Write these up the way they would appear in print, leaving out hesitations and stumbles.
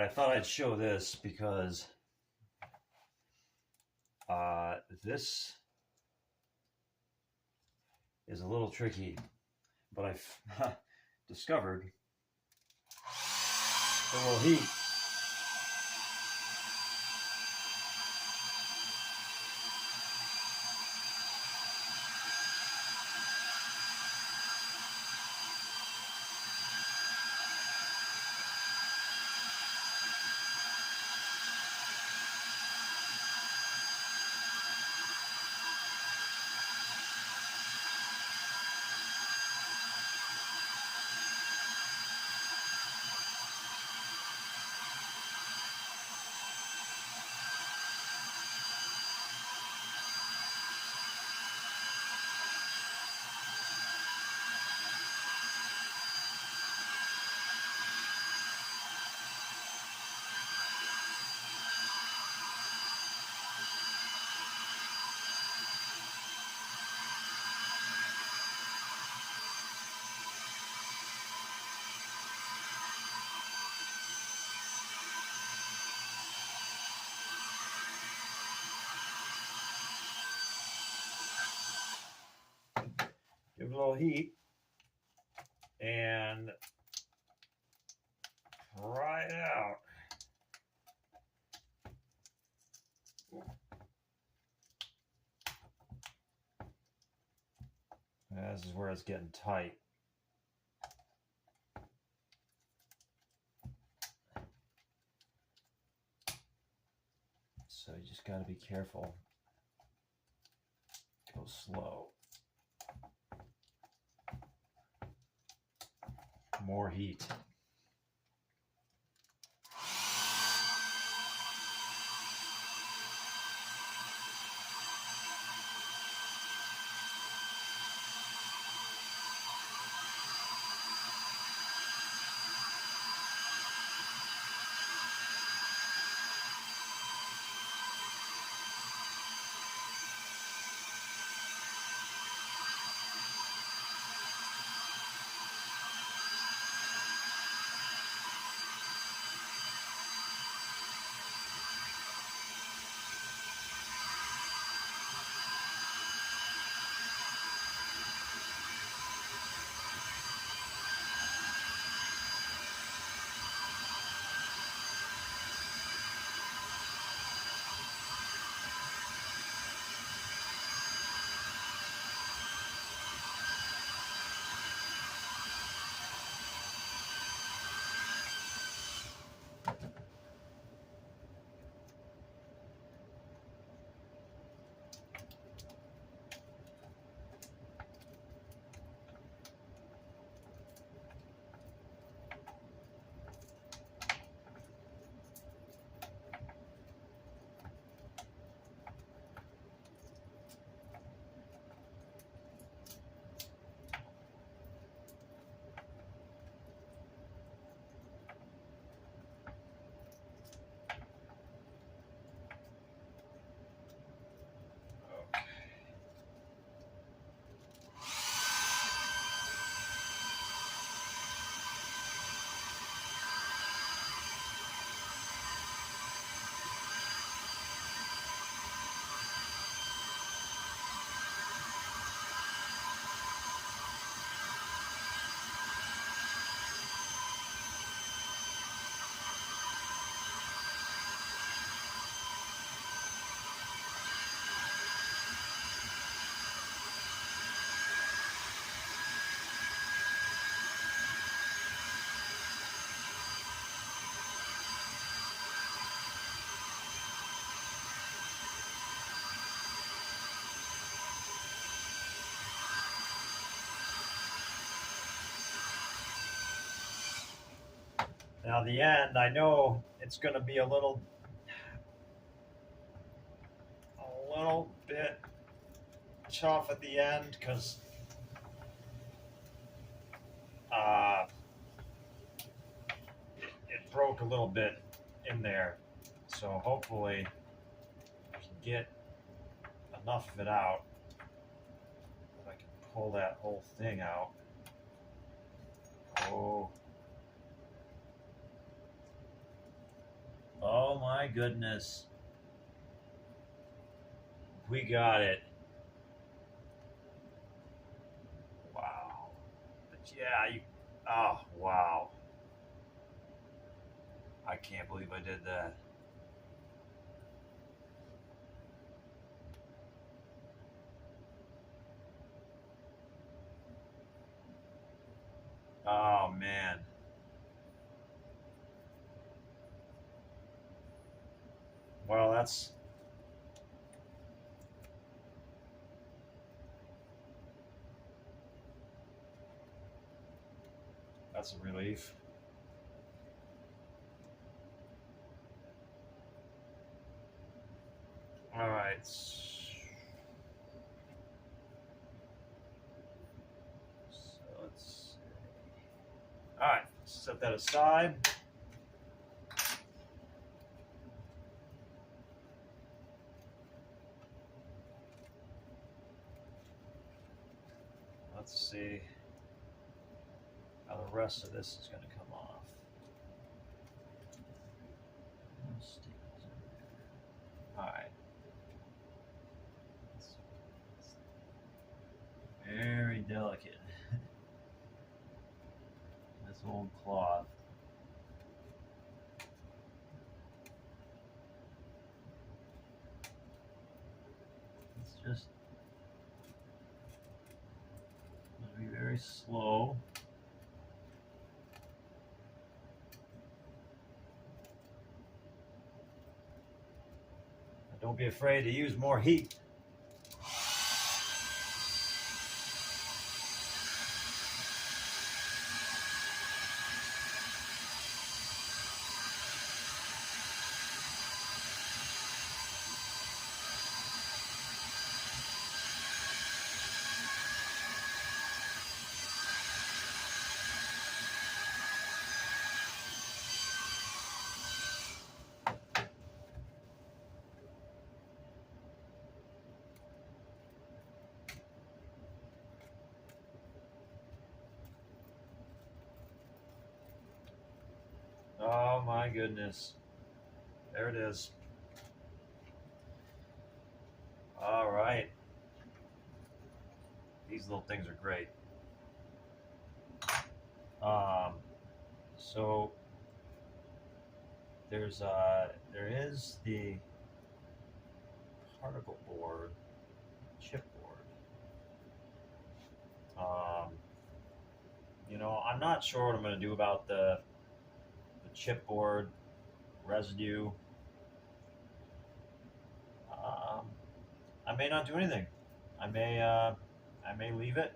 I thought I'd show this because this is a little tricky, but I've discovered it will heat. Give it a little heat and try it out. This is where it's getting tight. So you just got to be careful. Go slow. More heat. Now the end, I know it's going to be a little bit tough at the end because it broke a little bit in there. So hopefully I can get enough of it out that I can pull that whole thing out. Oh. Oh my goodness. We got it. Wow. But yeah, oh, wow. I can't believe I did that. Oh man. Well, that's a relief. All right. So let's see. All right, set that aside. Let's see how the rest of this is going to come off. All right. Very delicate. This old cloth. It's just be very slow. Don't be afraid to use more heat. Oh my goodness. There it is. All right. These little things are great. So there is the particle board, chip board. I'm not sure what I'm going to do about the chipboard residue. I may not do anything. I may leave it.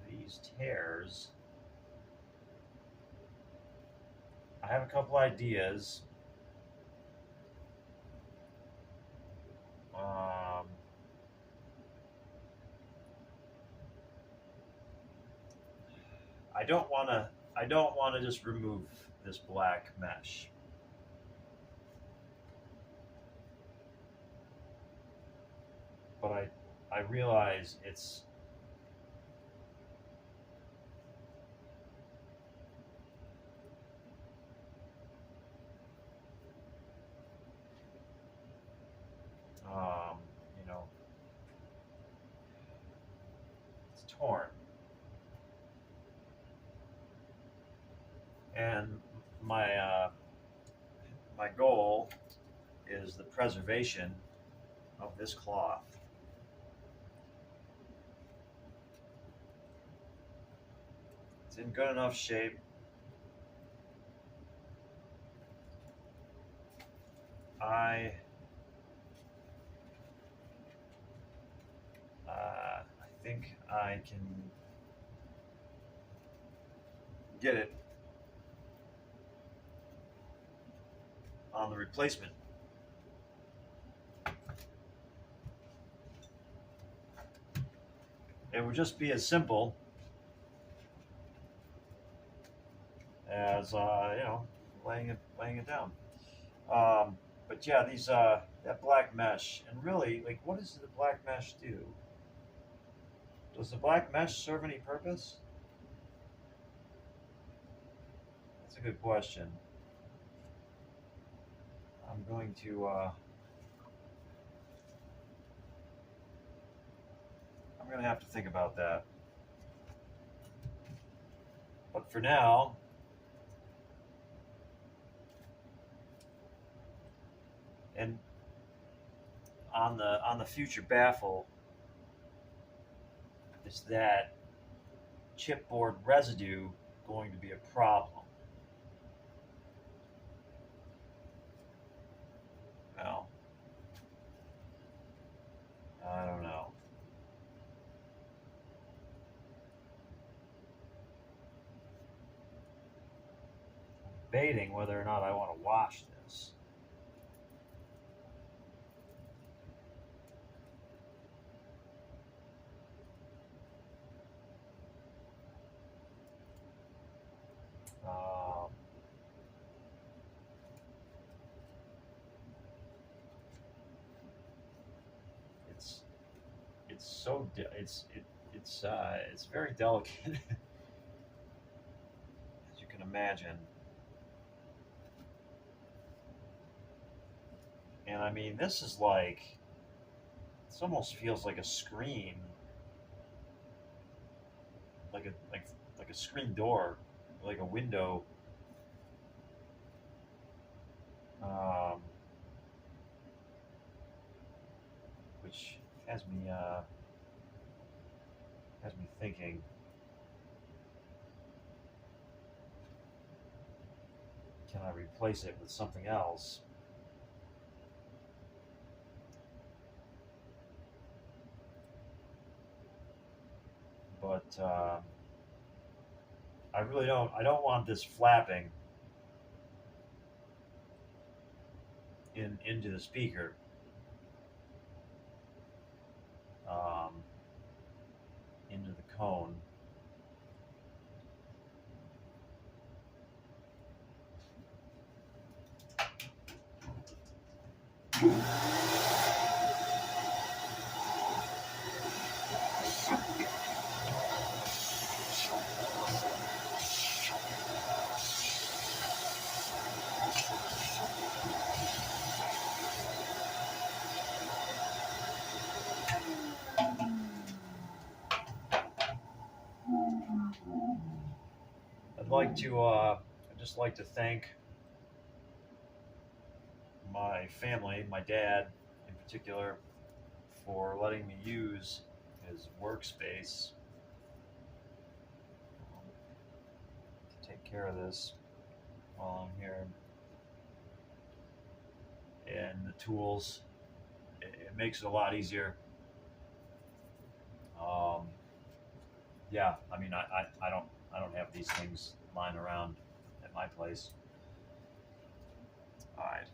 These tears. I have a couple ideas. I don't want to just remove this black mesh. But I realize it's it's torn. And my goal is the preservation of this cloth. It's in good enough shape. I think I can get it on the replacement. It would just be as simple as laying it down. But yeah, these that black mesh, and really, like, what does the black mesh do? Does the black mesh serve any purpose? a good question. I'm going to have to think about that. But for now, and on the future Baffle, is that chipboard residue going to be a problem? Well, I don't know. Debating whether or not I want to wash this. Um, it's so it's very delicate, as you can imagine. And I mean, this is like, this almost feels like a screen, like a screen door, like a window. Um, which has me thinking. Can I replace it with something else? But I really don't. I don't want this flapping into the speaker. Um, into the cone. I'd just like to thank my family, my dad in particular, for letting me use his workspace to take care of this while I'm here. And the tools, it makes it a lot easier. Um, yeah, I mean, I don't have these things lying around at my place. All right.